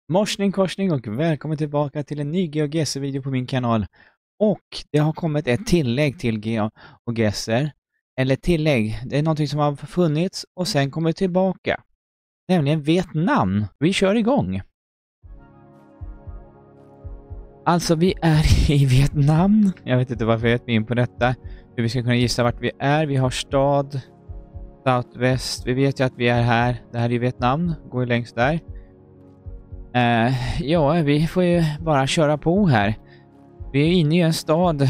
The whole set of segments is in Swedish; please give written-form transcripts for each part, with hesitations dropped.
Morsning korsning och välkommen tillbaka till en ny GeoGuessr-video på min kanal. Och det har kommit ett tillägg till GeoGuessr. Eller tillägg, det är någonting som har funnits och sen kommer tillbaka. Nämligen Vietnam. Vi kör igång. Alltså vi är i Vietnam. Jag vet inte varför jag gett mig in på detta. Hur vi ska kunna gissa vart vi är. Vi har stad, Southwest. Vi vet ju att vi är här. Det här är Vietnam. Går ju längst där. Ja, vi får ju bara köra på här. Vi är inne i en stad.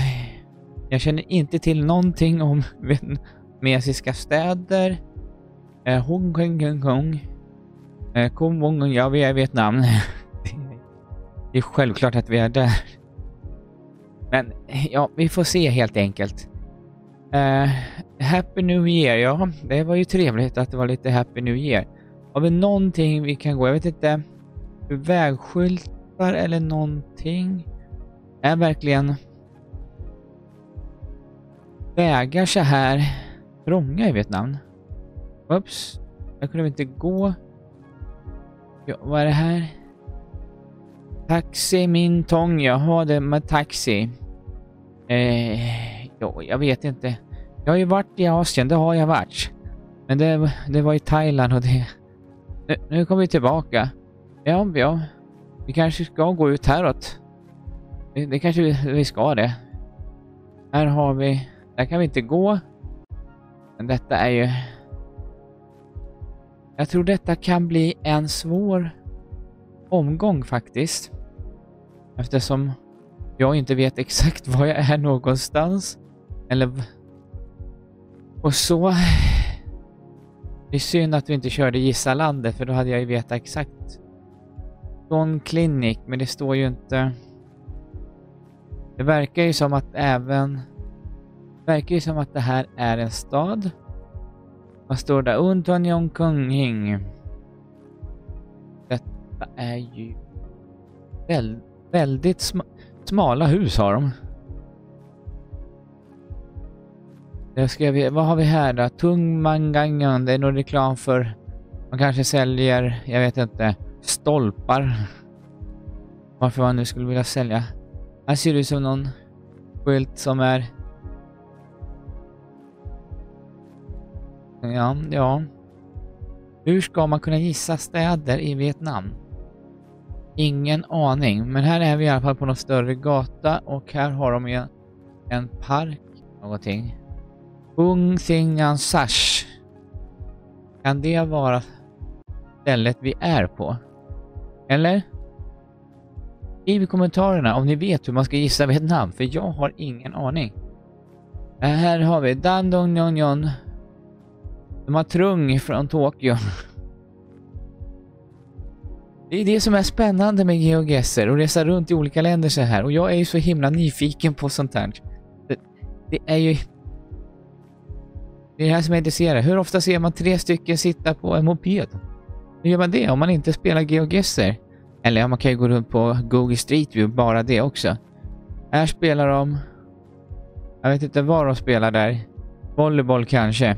Jag känner inte till någonting om vietnamesiska städer. Hong Kong. Ja, vi är i Vietnam. Det är självklart att vi är där. Men ja, vi får se helt enkelt. Happy New Year, ja. Det var ju trevligt att det var lite Happy New Year. Har vi någonting vi kan gå? Jag vet inte. Vägskyltar eller någonting. Är verkligen vägar så här trånga i Vietnam? Ups, jag kunde inte gå. Ja, vad är det här? Taxi min tång, jag har det med taxi. Ja, jag vet inte. Jag har ju varit i Asien, det har jag varit. Men det var i Thailand och det... Nu kommer vi tillbaka. Ja. Vi kanske ska gå ut häråt. Det kanske vi ska det. Här har vi... Där kan vi inte gå. Men detta är ju... Jag tror detta kan bli en svår omgång faktiskt. Eftersom jag inte vet exakt var jag är någonstans. Eller... Och så... Det är synd att vi inte körde Gissa landet, för då hade jag ju vetat exakt. Från klinik, men det står ju inte... Det verkar ju som att även... Det verkar ju som att det här är en stad. Vad står där? Untonyon Kunghing. Detta är ju... Väldigt smala hus har de. Vad har vi här då? Tung Mangangan. Det är nog reklam för... Man kanske säljer, jag vet inte, stolpar. Varför man nu skulle vilja sälja. Här ser det ut som någon skylt som är... Ja. Hur ska man kunna gissa städer i Vietnam? Ingen aning. Men här är vi i alla fall på någon större gata. Och här har de ju en park. Någonting. Ung Singan Sash. Kan det vara stället vi är på? Eller? Skriv i kommentarerna om ni vet hur man ska gissa Vietnam. För jag har ingen aning. Här har vi Dan Dong Nyon Nyon. De har Trung från Tokyo. Det är det som är spännande med GeoGuessr. Och resa runt i olika länder så här. Och jag är ju så himla nyfiken på sånt här. Det är ju... Det är det här som jag intresserar. Hur ofta ser man 3 stycken sitta på en moped? Hur gör man det om man inte spelar GeoGuessr? Eller man kan ju gå runt på Google Street View, bara det också. Här spelar de... Jag vet inte vad de spelar där. Volleyboll kanske.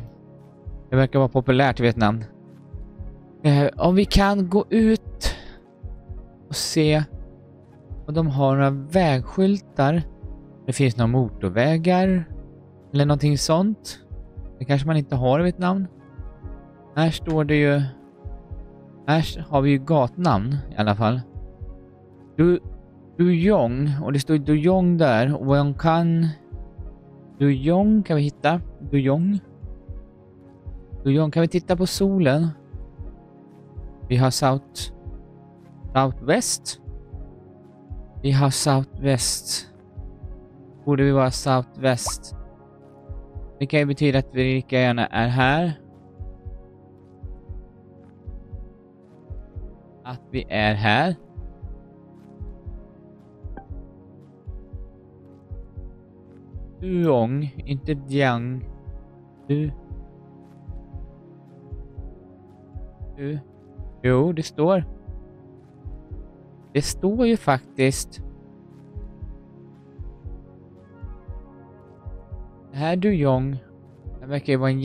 Det verkar vara populärt i Vietnam. Om vi kan gå ut och se om de har några vägskyltar. Det finns några motorvägar. Eller någonting sånt. Det kanske man inte har i Vietnam. Här står det ju... Här har vi ju gatnamn i alla fall. Du Yong. Och det står Du Yong där. Och vad kan... Du Yong kan vi hitta. Du Yong kan vi titta på solen. Vi har Southwest. Vi har Southwest. Borde vi vara Southwest. Det kan ju betyda att vi lika gärna är här. Att vi är här. Duong, inte Jiang. Du. Jo, det står. Det står ju faktiskt. Det här Du Yong. Det verkar ju vara en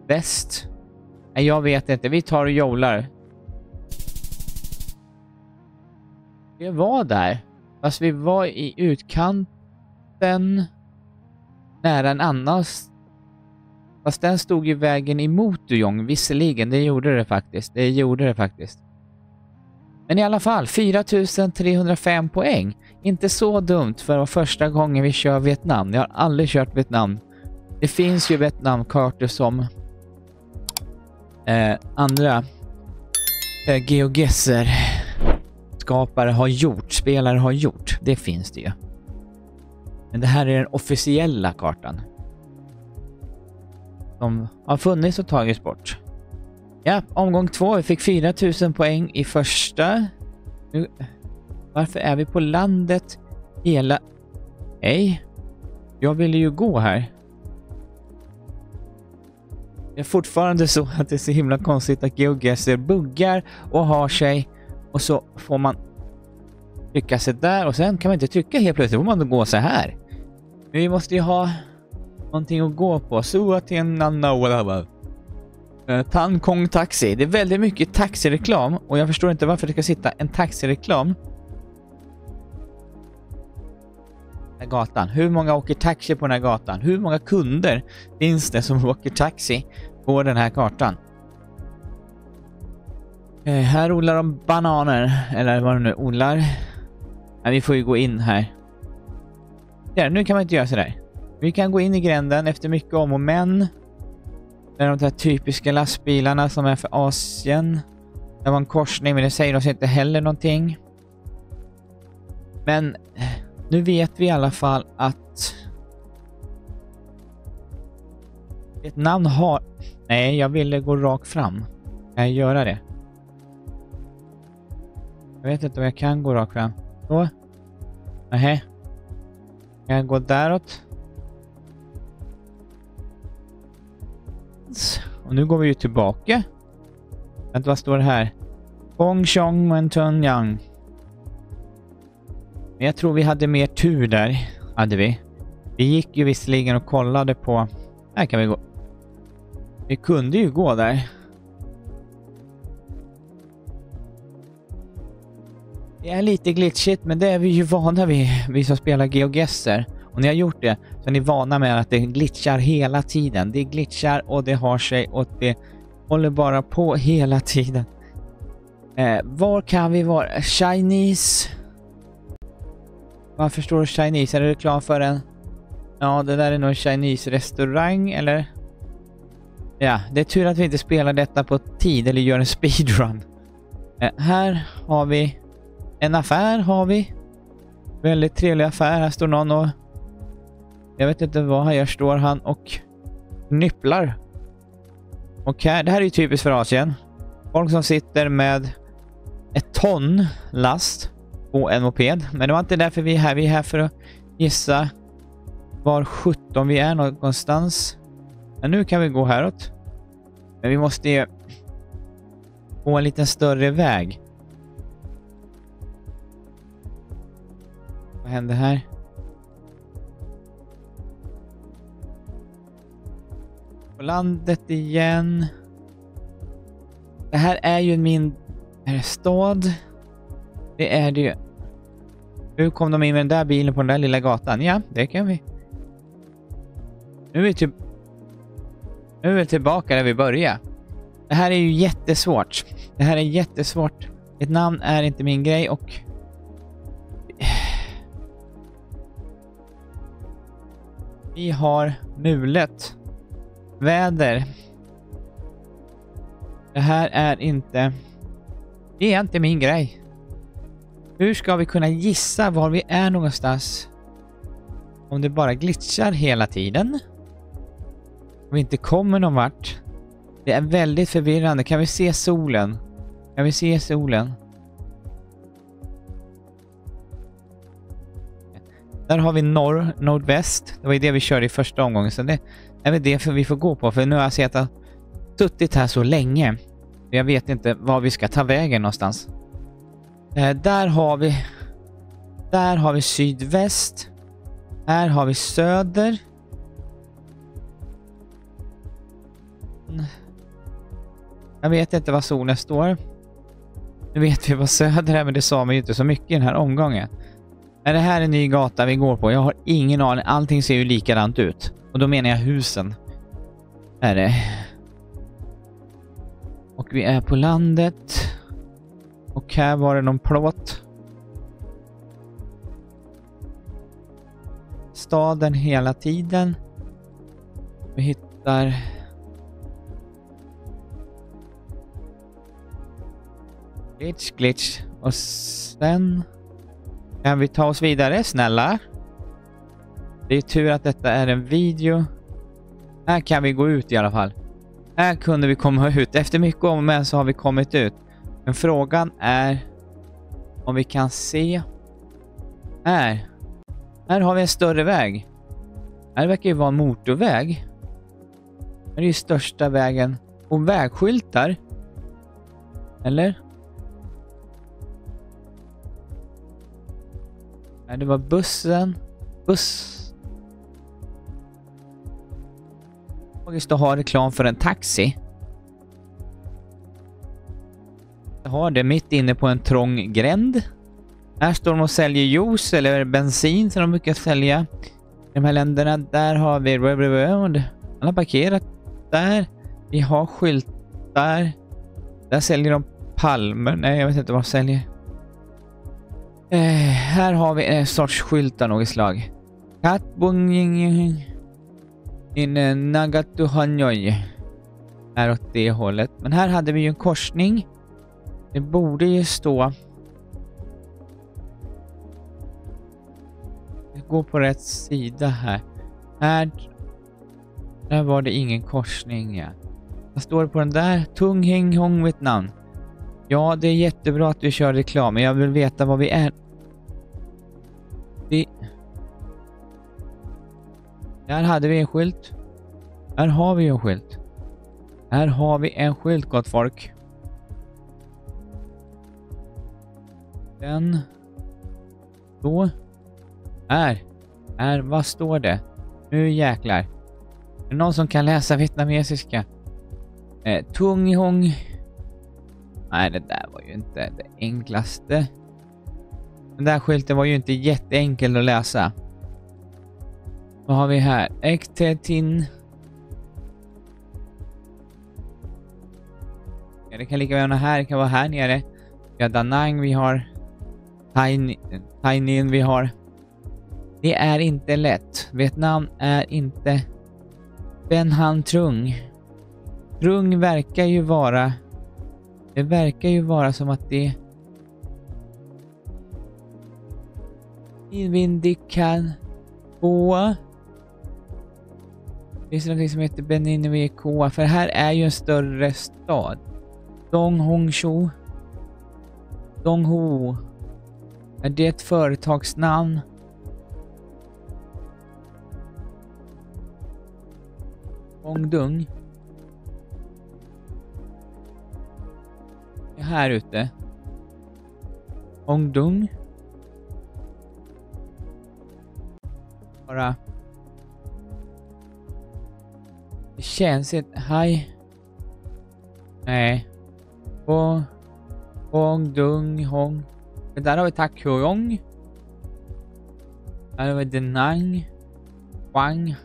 Väst? Nej, jag vet inte. Vi tar och jollar. Vi var där. Fast vi var i utkanten nära en annan. Fast den stod i vägen emot Dujong. Visserligen, det gjorde det faktiskt. Men i alla fall, 4305 poäng. Inte så dumt för att vara första gången vi kör Vietnam. Jag har aldrig kört Vietnam. Det finns ju Vietnamkartor som andra GeoGuessr skapare har gjort, spelare har gjort. Det finns det ju. Men det här är den officiella kartan. Som har funnits och tagits bort. Ja, omgång 2. Vi fick 4000 poäng i första. Nu, varför är vi på landet hela... Nej. Jag ville ju gå här. Det är fortfarande så att det är så himla konstigt att GeoGuessr buggar och har sig. Och så får man trycka sig där och sen kan man inte trycka helt plötsligt. Då får man gå så här. Men vi måste ju ha någonting att gå på. Så till en annan... Tan Kong Taxi. Det är väldigt mycket taxireklam och jag förstår inte varför det ska sitta en taxireklam. Den här gatan. Hur många åker taxi på den här gatan? Hur många kunder finns det som åker taxi på den här kartan? Här odlar de bananer. Eller vad de nu odlar. Nej, vi får ju gå in här. Ja, nu kan man inte göra sådär. Vi kan gå in i gränden efter mycket om och men. Det är de här typiska lastbilarna som är för Asien. Det var en korsning men det säger oss inte heller någonting. Men nu vet vi i alla fall att Vietnam har... Nej, jag ville gå rakt fram. Kan jag göra det? Jag vet inte om jag kan gå rakt fram. Så. Nähä. Kan jag gå däråt? Och nu går vi ju tillbaka. Vänta, vad står det här? Gong Chong Mentun Yang. Men jag tror vi hade mer tur där. Hade vi. Vi gick ju visserligen och kollade på... Här kan vi gå. Vi kunde ju gå där. Det är lite glitchigt, men det är vi ju vana vid, vi som spelar GeoGuessr. Och när jag har gjort det så är ni vana med att det glitchar hela tiden. Det glitchar och det har sig och det håller bara på hela tiden. Var kan vi vara? Chinese. Varför står det Chinese? Är det reklam för en? Ja, det där är nog en Chinese restaurang eller? Ja, det är tur att vi inte spelar detta på tid eller gör en speedrun. Här har vi en affär har vi. Väldigt trevlig affär. Här står någon och jag vet inte vad han gör. Står han och nypplar. Och här, det här är ju typiskt för Asien. Folk som sitter med ett ton last på en moped. Men det var inte därför vi är här. Vi är här för att gissa var 17 vi är någonstans. Men nu kan vi gå häråt. Men vi måste ju gå en lite större väg. Vad händer här? På landet igen. Det här är ju min stad. Det är det ju. Hur kom de in med den där bilen på den där lilla gatan? Ja, det kan vi. Nu är vi tillbaka där vi började. Det här är ju jättesvårt. Det här är jättesvårt. Ett namn är inte min grej och vi har mulet. Väder. Det här är inte... Det är inte min grej. Hur ska vi kunna gissa var vi är någonstans? Om det bara glitchar hela tiden. Om vi inte kommer någon vart. Det är väldigt förvirrande. Kan vi se solen? Kan vi se solen? Där har vi nordväst. Det var ju det vi körde i första omgången. Så det är väl det vi får gå på. För nu har jag sett att suttit här så länge. Jag vet inte var vi ska ta vägen någonstans. Där har vi sydväst. Här har vi söder. Jag vet inte var solen står. Nu vet vi vad söder är, men det sa man ju inte så mycket i den här omgången. Är det här en ny gata vi går på? Jag har ingen aning. Allting ser ju likadant ut. Och då menar jag husen. Är det. Och vi är på landet. Och här var det någon plåt. Staden hela tiden. Vi hittar... Glitch. Och sen... Kan vi ta oss vidare, snälla? Det är tur att detta är en video. Här kan vi gå ut i alla fall. Här kunde vi komma ut. Efter mycket om och men så har vi kommit ut. Men frågan är om vi kan se. Här har vi en större väg. Här verkar ju vara en motorväg. Det är ju största vägen. Och vägskyltar. Eller? Nej, det var bussen. Buss. Och just att ha reklam för en taxi. Jag har det mitt inne på en trång gränd. Här står de och säljer juice eller bensin som de brukar sälja i de här länderna. Där har vi alla parkerat där. Vi har skyltar. Där säljer de palmer. Nej, jag vet inte vad de säljer. Här har vi en sorts skylt av något slag. Katbunging in Nagatu Hanoi. Här åt det hållet. Men här hade vi ju en korsning. Det borde ju stå. Det går på rätt sida här. Där var det ingen korsning. Ja. Vad står det på den där? Tung Hing Hong Vietnam. Ja, det är jättebra att du kör reklam. Men jag vill veta vad vi är. Där hade vi en skylt. Här har vi en skylt. Här har vi en skylt, gott folk. Den. Då. Här. Vad står det? Nu jäklar. Är det någon som kan läsa vietnamesiska? Tung Hong. Nej, det där var ju inte det enklaste. Den där skylten var ju inte jätteenkel att läsa. Vad har vi här? Ektetin. Ja, det kan lika väl vara här. Det kan vara här nere. Vi har Da Nang. Vi har Tainan. Vi har. Det är inte lätt. Vietnam är inte. Ben Han Trung. Trung verkar ju vara. Det verkar ju vara som att det. Invindikan. Koa. Det finns något som heter Beninwe Koa. För här är ju en större stad. Dong Hongshu. Donghu. Är det ett företagsnamn? Hongdung. Det är här ute. Hongdung. Bara. Det känns inte. Hej. Nej. Hongdung. Hong. Det där har vi Takyong. Här har vi Denang. Wang.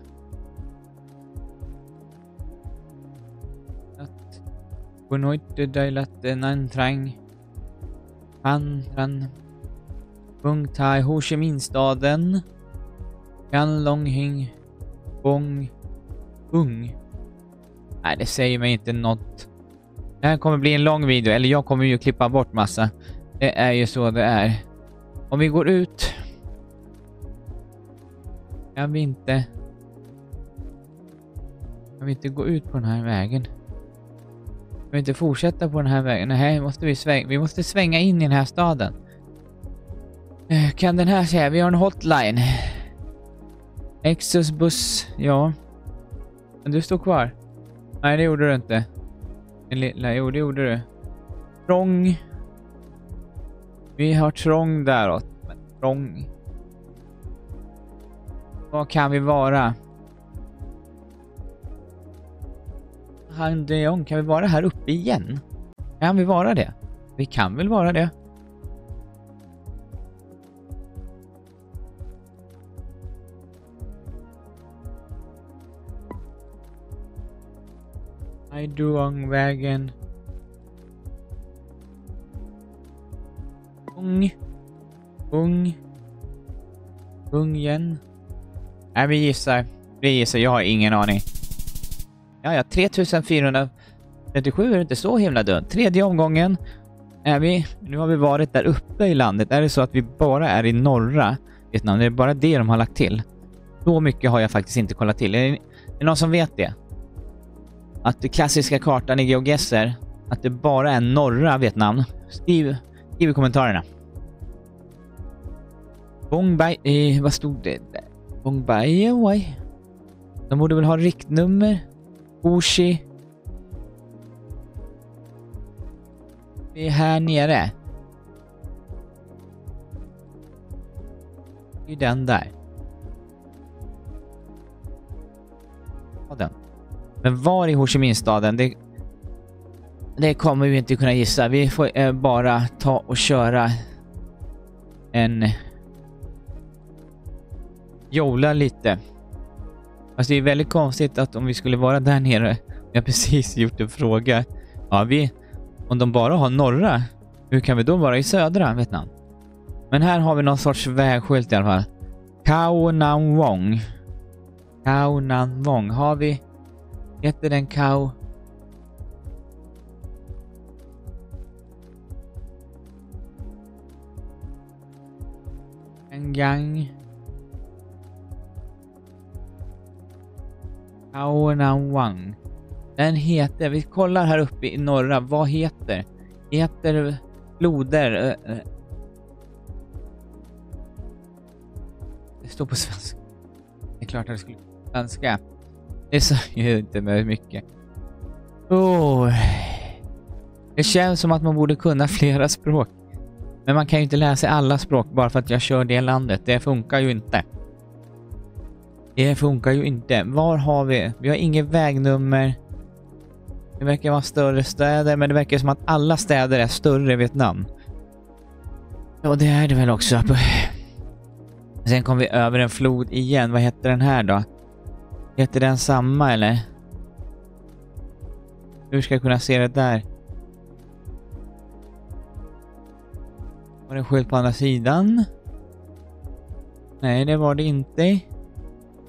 Kunoite dailat Nan Trang. Tran. Bung Tai Ho Chi Minh staden. Kan Long Hing. Bong. Ung. Nej, det säger mig inte något. Det här kommer bli en lång video. Eller jag kommer ju klippa bort massa. Det är ju så det är. Om vi går ut. Kan vi inte gå ut på den här vägen? Kan vi inte fortsätta på den här vägen? Nej, vi måste svänga in i den här staden. Kan den här säga? Vi har en hotline. Exus buss. Ja. Men du står kvar. Nej, det gjorde du inte. Jo, det gjorde du. Trång. Vi har trång däråt. Men trång. Vad kan vi vara? Handeong, kan vi vara här uppe igen? Kan vi vara det? Vi kan väl vara det? Haiduong-vägen. Ungen. Nej, vi gissar. Jag har ingen aning. Ja, 3437 är inte så himla dumt. Tredje omgången är vi. Nu har vi varit där uppe i landet. Är det så att vi bara är i norra Vietnam? Det är bara det de har lagt till. Så mycket har jag faktiskt inte kollat till. Är det någon som vet det? Att den klassiska kartan i GeoGuessr, att det bara är norra Vietnam. Skriv i kommentarerna. Bong Bai, vad stod det där? Bong Bai, oj. De borde väl ha riktnummer. Oshi. Vi är här nere. Det är den där. Ja, den. Men var i Ho Chi Minh-staden? Det kommer vi inte kunna gissa. Vi får bara ta och köra en jola lite. Alltså det är väldigt konstigt att om vi skulle vara där nere. Jag har precis gjort en fråga. Ja, om de bara har norra, hur kan vi då vara i södra Vietnam? Men här har vi någon sorts vägskylt i alla fall. Khao Nam Vong. Khao Nam Vong. Har vi... Heter den Khao? En gang. Khao Nam Vong. Den heter... Vi kollar här uppe i norra. Vad heter? Heter floder. Det står på svenska. Det är klart att det skulle på svenska. Det säger ju inte med mycket. Det känns som att man borde kunna flera språk. Men man kan ju inte läsa alla språk bara för att jag kör det landet. Det funkar ju inte. Var har vi? Vi har inget vägnummer. Det verkar vara större städer, men det verkar som att alla städer är större i Vietnam. Ja, det är det väl också. Sen kom vi över en flod igen. Vad heter den här då? Heter den samma eller? Hur ska jag kunna se det där? Var det en skylt på andra sidan? Nej, det var det inte.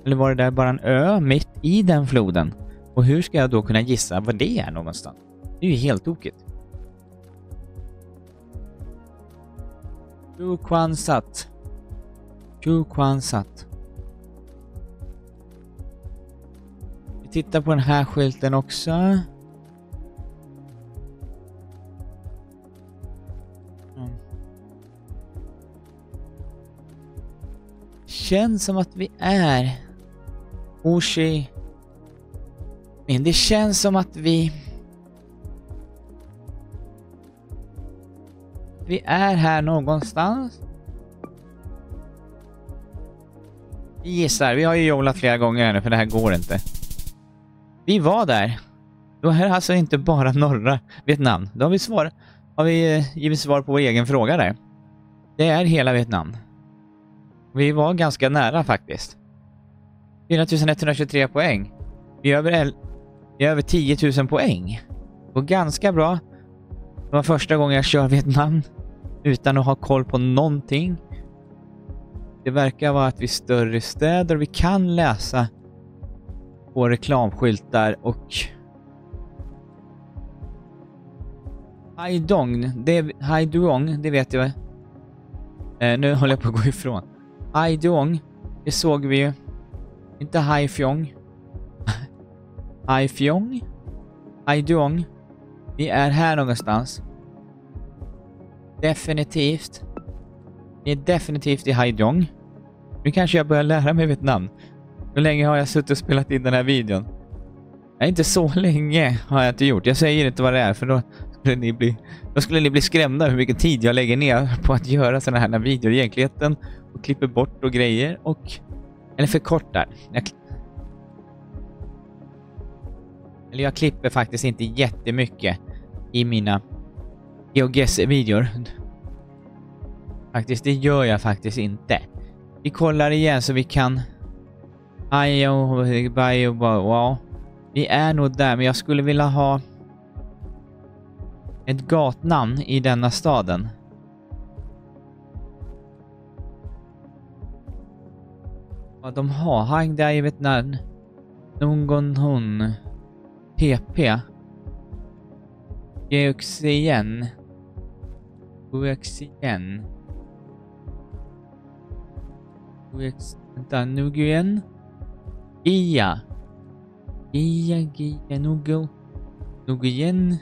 Eller var det där bara en ö mitt i den floden? Och hur ska jag då kunna gissa vad det är någonstans? Det är ju helt tokigt. Chu Quan Sat. Vi tittar på den här skylten också. Känns som att vi är Ho Chi. Men det känns som att vi är här någonstans. Vi gissar. Vi har ju jobbat flera gånger nu för det här går inte. Vi var där. Då är det alltså inte bara norra Vietnam. Då har vi givit svar på vår egen fråga där. Det är hela Vietnam. Vi var ganska nära faktiskt. 4123 poäng. Vi är över 10 000 poäng. Och ganska bra. Det var första gången jag kör Vietnam utan att ha koll på någonting. Det verkar vara att vi är större städer. Vi kan läsa på reklamskyltar och Haiduong, det vet jag. Nu håller jag på att gå ifrån. Haiduong, det såg vi ju. Inte Haiphong. Haiduong. Vi är här någonstans. Definitivt. Vi är definitivt i Haiduong. Nu kanske jag börjar lära mig Vietnam. Hur länge har jag suttit och spelat in den här videon? Nej, inte så länge har jag inte gjort. Jag säger inte vad det är för då skulle ni bli skrämda hur mycket tid jag lägger ner på att göra såna här videor i egentligheten och klipper bort och grejer eller förkortar. Eller jag klipper faktiskt inte jättemycket i mina GeoGuessr-videor. Faktiskt, det gör jag faktiskt inte. Vi kollar igen så vi kan... Wow. Vi är nog där, men jag skulle vilja ha ett gatnamn i denna staden. Vad de har. Hang där i Vietnam. Någon hon. PP. Geuxien. Geuxien. Vänta, Nguyen. Gia. Gia, Nguyen.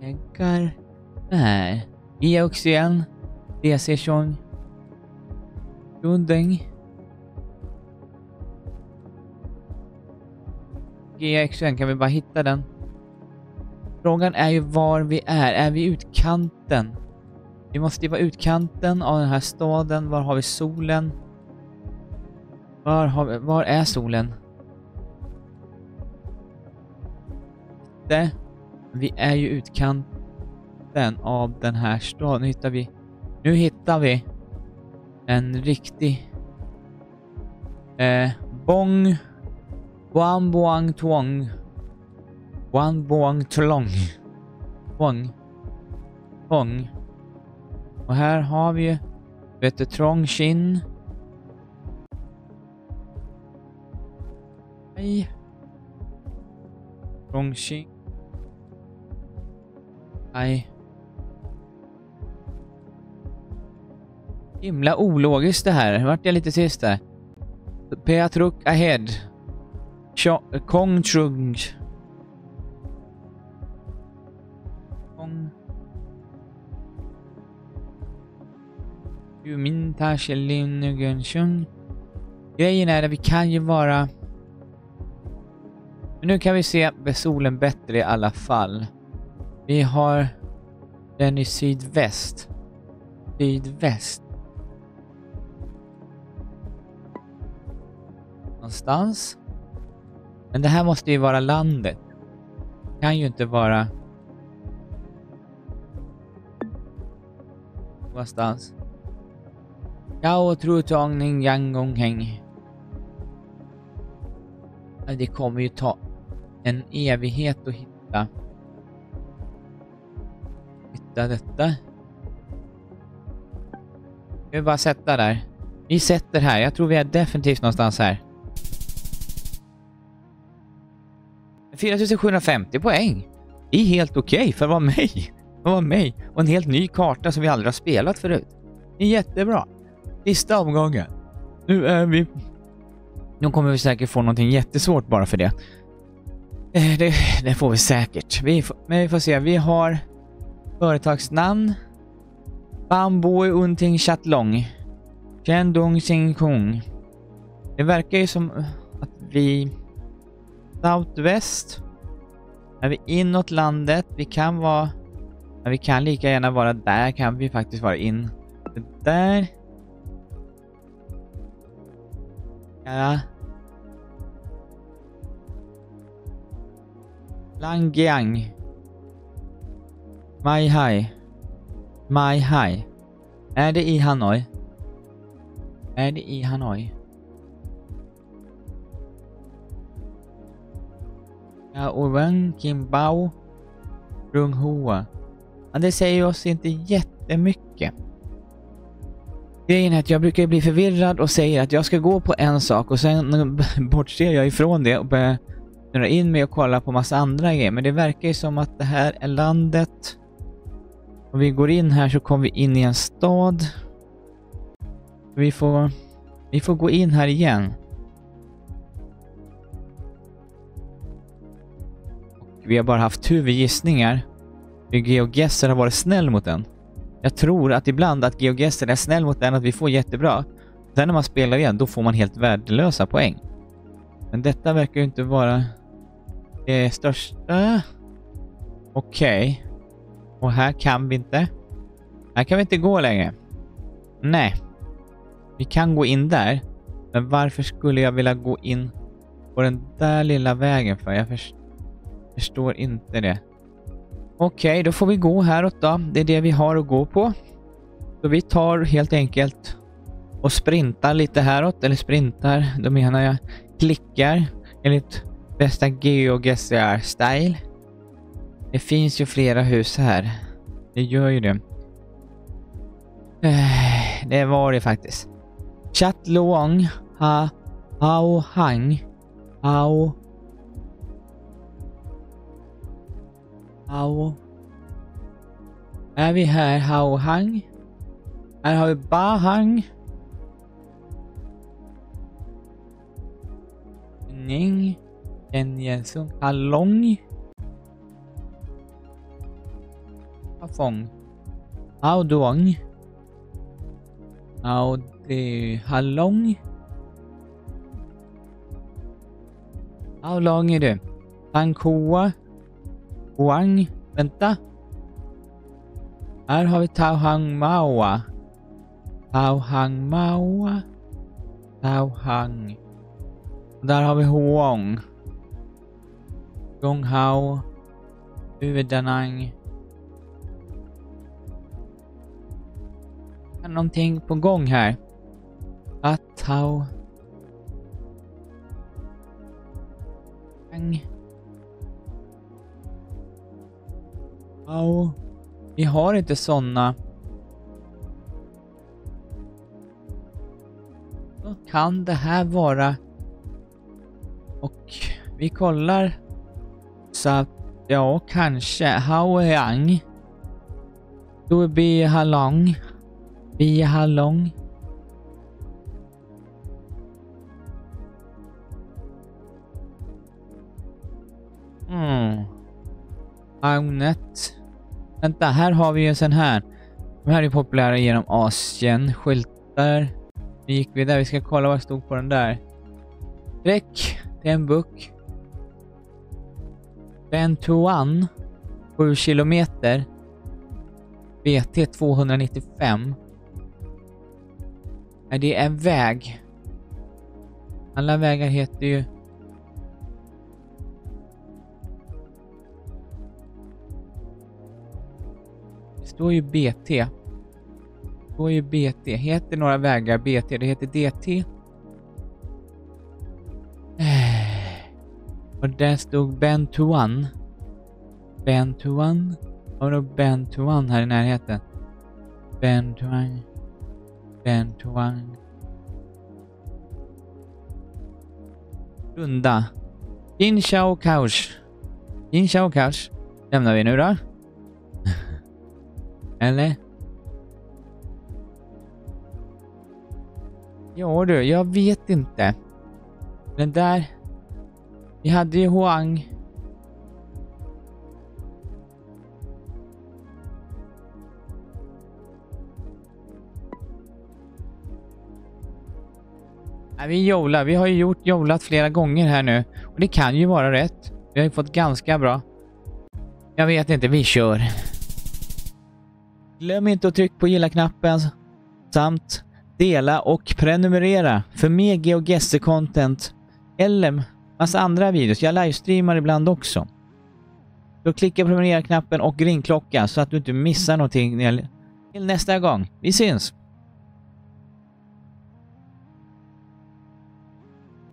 Äggar. Nej. Geuxien. DC Chong. Jundeng. GX1, kan vi bara hitta den? Frågan är ju var vi är. Är vi utkanten? Vi måste ju vara utkanten av den här staden. Var har vi solen? Var är solen? Det. Vi är ju utkanten av den här staden. Nu hittar vi en riktig Bong Wan Boang Tuong. Wan Boang Tlong. Bong. Och här har vi ju Trong Chin. Hej. Trong Chin. Hej. Himla ologiskt det här. Vart jag lite tyst där. Peatruk ahead. Kong Trung. Kong. Min Tashelin Nugensung. Grejen är att vi kan ju vara... Men nu kan vi se solen bättre i alla fall. Vi har den i sydväst. Någonstans. Men det här måste ju vara landet. Det kan ju inte vara... Någonstans. Yao Trutongning Yanggong Heng. Det kommer ju ta en evighet att hitta detta. Jag vill bara sätta där. Vi sätter här. Jag tror vi är definitivt någonstans här. 4750 poäng. Det är helt okej för att vara mig. Och en helt ny karta som vi aldrig har spelat förut. Det är jättebra. Sista omgången. Nu kommer vi säkert få någonting jättesvårt bara för det. Det får vi säkert. Men vi får se. Vi har företagsnamn. Bamboo Unting Chatlong. Chendong Sing Kung. Det verkar ju som att vi... Southwest. Är vi inåt landet. Vi kan vara... Men vi kan lika gärna vara där. Kan vi faktiskt vara in. Där. Ja. Langjiang. Mai Hai. Är det i Hanoi? Ja, och Wen Kim Bao Rung Hoa. Ja, det säger oss inte jättemycket. Grejen är att jag brukar bli förvirrad och säger att jag ska gå på en sak och sen bortser jag ifrån det och börjar dra in mig och kolla på massa andra grejer. Men det verkar ju som att det här är landet. Om vi går in här så kommer vi in i en stad. Vi får gå in här igen. Och vi har bara haft huvudgissningar. GeoGuessr har varit snäll mot den. Jag tror att ibland att GeoGuessr är snäll mot den, att vi får jättebra. Sen när man spelar igen, då får man helt värdelösa poäng. Men detta verkar ju inte vara det största. Okej. Och här kan vi inte. Här kan vi inte gå längre. Nej. Vi kan gå in där. Men varför skulle jag vilja gå in på den där lilla vägen för? Jag förstår inte det. Okej, då får vi gå häråt då. Det är det vi har att gå på. Så vi tar helt enkelt och sprintar lite häråt. Eller sprintar, då menar jag klickar enligt bästa GeoGuessr-style. Det finns ju flera hus här. Det gör ju det. Det var det faktiskt. Chat Luong Hao Hang Hao Är vi här? Hao Hang. Här har vi Ba Hang. Ning Kenyesung Halong Hafong Hao Duong Hao De Halong. Hur lång är det? Tankua Huang. Vänta. Här har vi Tao Hang Maua. Tao Hang Maua. Tao Hang. Där har vi Huang. Gong Hao. Huvudanang. Är någonting på gång här? Att Tao Hang. Vi har inte såna. Då kan det här vara. Och vi kollar. Så att, ja, kanske. Haoyang. Då blir Halong. Bia Halong. Agnet. Vänta, här har vi ju en sån här. De här är populära genom Asien. Skyltar. Nu gick vi där. Vi ska kolla vad det stod på den där. Räck. Det är en buck. Bentuan. 7 kilometer. BT 295. Det är en väg. Alla vägar heter ju... Det står ju BT. Det står ju BT. Heter några vägar BT? Det heter DT. Och där stod Bentuan. Bentuan. Och då Bentuan här i närheten. Bentuan. Bentuan. Runda. Inchao Couch. Inchao Couch. Lämnar vi nu då? Eller? Ja du, jag vet inte. Den där... Vi hade ju Huang. Nej, vi jollar. Vi har ju jollat flera gånger här nu. Och det kan ju vara rätt. Vi har ju fått ganska bra. Jag vet inte, vi kör. Glöm inte att trycka på gilla-knappen samt dela och prenumerera för mer GeoGuessr-content eller massa andra videos. Jag livestreamar ibland också. Så klicka på prenumerera-knappen och ringklocka så att du inte missar någonting till nästa gång. Vi syns!